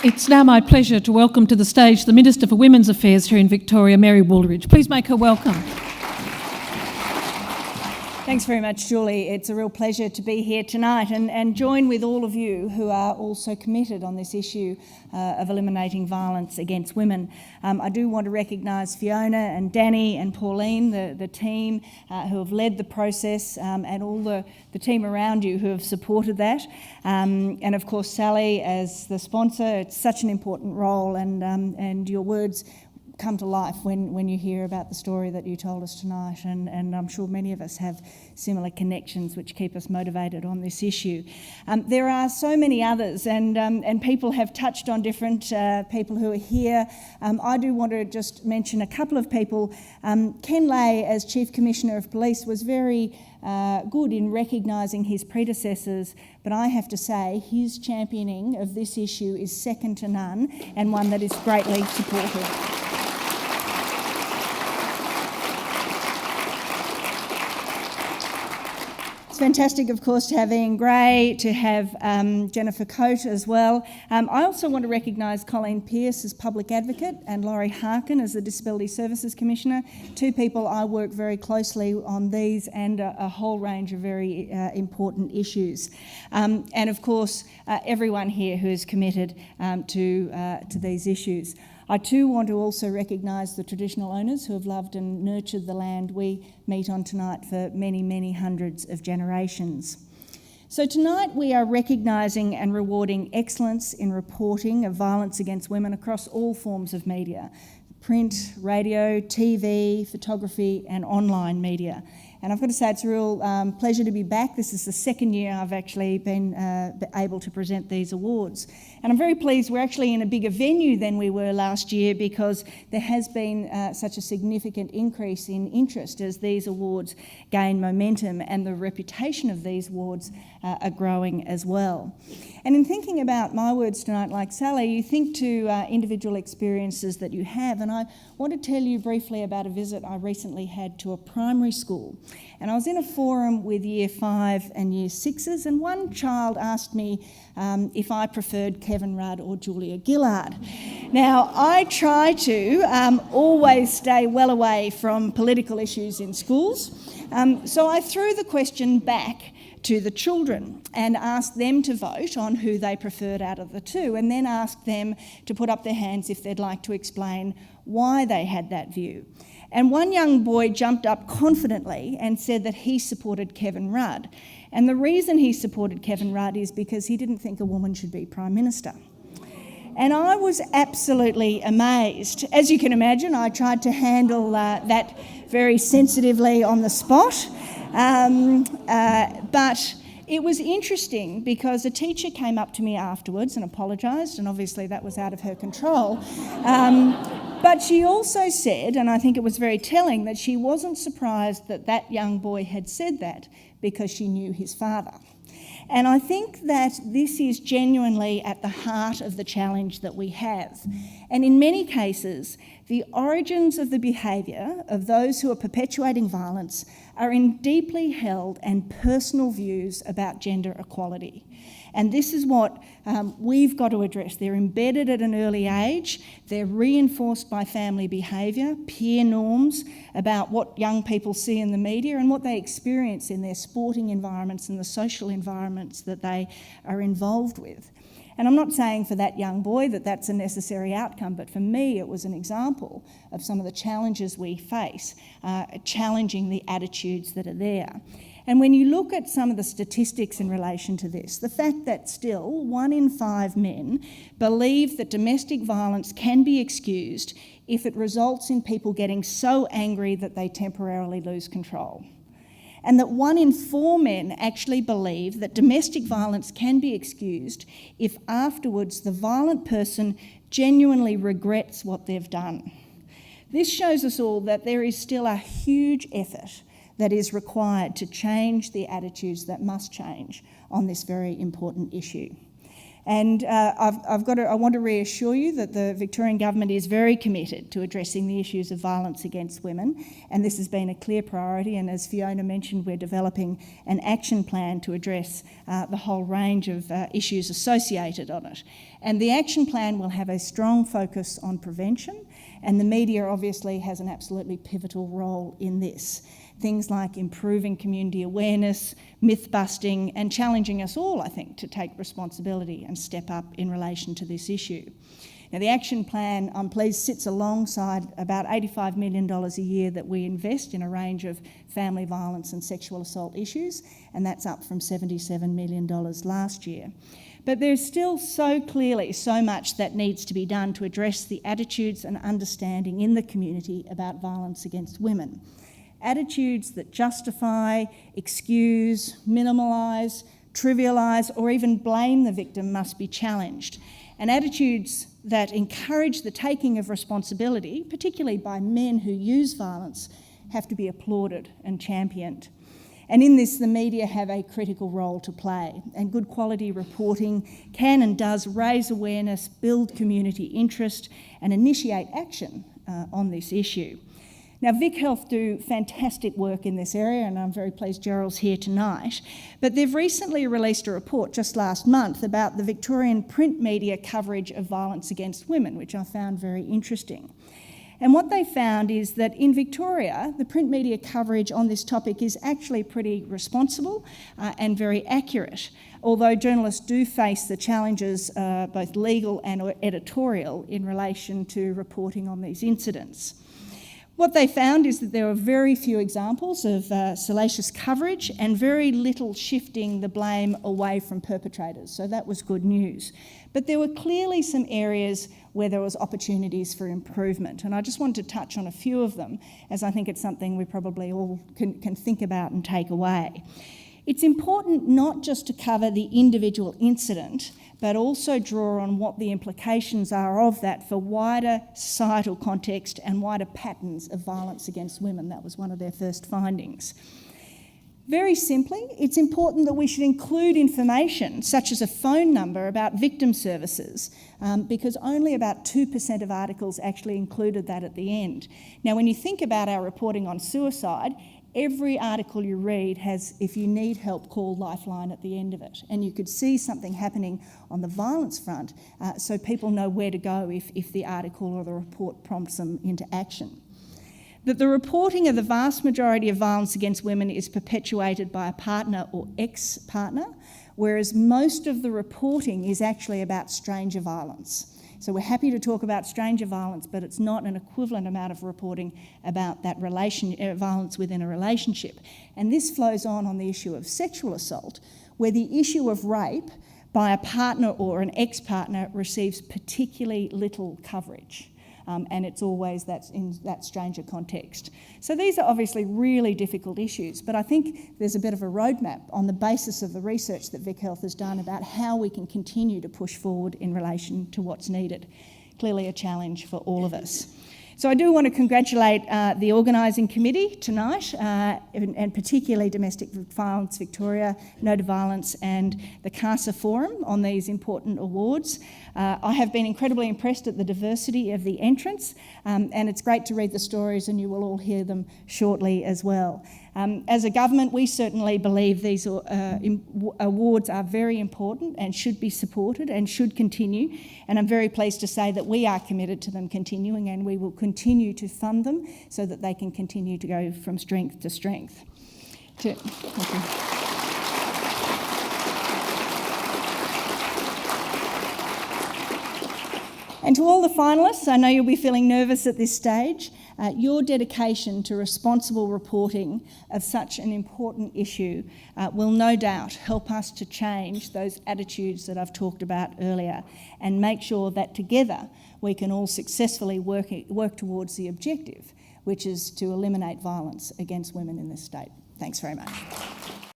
It's now my pleasure to welcome to the stage the Minister for Women's Affairs here in Victoria, Mary Wooldridge. Please make her welcome. Thanks very much, Julie. It's a real pleasure to be here tonight and join with all of you who are also committed on this issue of eliminating violence against women. I do want to recognise Fiona and Danny and Pauline, the team who have led the process, and all the team around you who have supported that. And of course, Sally as the sponsor. It's such an important role, and your words come to life when you hear about the story that you told us tonight, and I'm sure many of us have similar connections which keep us motivated on this issue. There are so many others, and people have touched on different people who are here. I do want to just mention a couple of people. Ken Lay, as Chief Commissioner of Police, was very good in recognising his predecessors, but I have to say his championing of this issue is second to none, and one that is greatly supported. It's fantastic, of course, to have Ian Gray, to have Jennifer Coate as well. I also want to recognise Colleen Pearce as Public Advocate and Laurie Harkin as the Disability Services Commissioner, two people I work very closely on these and a whole range of very important issues. And of course, everyone here who is committed to these issues. I too want to also recognise the traditional owners who have loved and nurtured the land we meet on tonight for many, many hundreds of generations. So tonight we are recognising and rewarding excellence in reporting of violence against women across all forms of media: print, radio, TV, photography and online media. And I've got to say it's a real pleasure to be back. This is the second year I've actually been able to present these awards. And I'm very pleased we're actually in a bigger venue than we were last year, because there has been such a significant increase in interest as these awards gain momentum, and the reputation of these awards are growing as well. And in thinking about my words tonight, like Sally, you think to individual experiences that you have, and I want to tell you briefly about a visit I recently had to a primary school. And I was in a forum with Year 5 and Year 6s, and one child asked me if I preferred Kevin Rudd or Julia Gillard. Now, I try to always stay well away from political issues in schools, so I threw the question back to the children and asked them to vote on who they preferred out of the two, and then asked them to put up their hands if they'd like to explain why they had that view. And one young boy jumped up confidently and said that he supported Kevin Rudd. And the reason he supported Kevin Rudd is because he didn't think a woman should be Prime Minister. And I was absolutely amazed. As you can imagine, I tried to handle that very sensitively on the spot. But it was interesting because a teacher came up to me afterwards and apologised, and obviously that was out of her control. But she also said, and I think it was very telling, that she wasn't surprised that that young boy had said that because she knew his father. And I think that this is genuinely at the heart of the challenge that we have. And in many cases, the origins of the behaviour of those who are perpetuating violence are in deeply held and personal views about gender equality. And this is what we've got to address. They're embedded at an early age. They're reinforced by family behaviour, peer norms about what young people see in the media and what they experience in their sporting environments and the social environments that they are involved with. And I'm not saying for that young boy that that's a necessary outcome, but for me it was an example of some of the challenges we face, challenging the attitudes that are there. And when you look at some of the statistics in relation to this, the fact that still 1 in 5 men believe that domestic violence can be excused if it results in people getting so angry that they temporarily lose control. And that 1 in 4 men actually believe that domestic violence can be excused if afterwards the violent person genuinely regrets what they've done. This shows us all that there is still a huge effort that is required to change the attitudes that must change on this very important issue. And I want to reassure you that the Victorian Government is very committed to addressing the issues of violence against women, and this has been a clear priority, and as Fiona mentioned, we're developing an action plan to address the whole range of issues associated on it. And the action plan will have a strong focus on prevention, and the media obviously has an absolutely pivotal role in this. Things like improving community awareness, myth-busting, and challenging us all, I think, to take responsibility and step up in relation to this issue. Now, the action plan, I'm pleased, sits alongside about $85 million a year that we invest in a range of family violence and sexual assault issues, and that's up from $77 million last year. But there's still so clearly so much that needs to be done to address the attitudes and understanding in the community about violence against women. Attitudes that justify, excuse, minimalise, trivialise, or even blame the victim must be challenged. And attitudes that encourage the taking of responsibility, particularly by men who use violence, have to be applauded and championed. And in this, the media have a critical role to play, and good quality reporting can and does raise awareness, build community interest, and initiate action on this issue. Now, Vic Health do fantastic work in this area, and I'm very pleased Gerald's here tonight, but they've recently released a report just last month about the Victorian print media coverage of violence against women, which I found very interesting. And what they found is that in Victoria, the print media coverage on this topic is actually pretty responsible and very accurate, although journalists do face the challenges, both legal and editorial, in relation to reporting on these incidents. What they found is that there were very few examples of salacious coverage and very little shifting the blame away from perpetrators, so that was good news. But there were clearly some areas where there was opportunities for improvement, and I just wanted to touch on a few of them, as I think it's something we probably all can think about and take away. It's important not just to cover the individual incident, but also draw on what the implications are of that for wider societal context and wider patterns of violence against women. That was one of their first findings. Very simply, it's important that we should include information such as a phone number about victim services, because only about 2% of articles actually included that at the end. Now, when you think about our reporting on suicide, every article you read has, if you need help, call Lifeline at the end of it. And you could see something happening on the violence front, so people know where to go if the article or the report prompts them into action. That the reporting of the vast majority of violence against women is perpetuated by a partner or ex-partner, whereas most of the reporting is actually about stranger violence. So we're happy to talk about stranger violence, but it's not an equivalent amount of reporting about that violence within a relationship. And this flows on the issue of sexual assault, where the issue of rape by a partner or an ex-partner receives particularly little coverage. And it's always that's in that stranger context. So these are obviously really difficult issues, but I think there's a bit of a roadmap on the basis of the research that Vic Health has done about how we can continue to push forward in relation to what's needed. Clearly a challenge for all of us. So I do want to congratulate the organising committee tonight, and particularly Domestic Violence Victoria, No to Violence and the CASA Forum on these important awards. I have been incredibly impressed at the diversity of the entrants, and it's great to read the stories, and you will all hear them shortly as well. As a government, we certainly believe these awards are very important and should be supported and should continue, and I'm very pleased to say that we are committed to them continuing, and we will continue to fund them so that they can continue to go from strength to strength. Thank you. And to all the finalists, I know you'll be feeling nervous at this stage. Your dedication to responsible reporting of such an important issue will no doubt help us to change those attitudes that I've talked about earlier and make sure that together we can all successfully work towards the objective, which is to eliminate violence against women in this state. Thanks very much.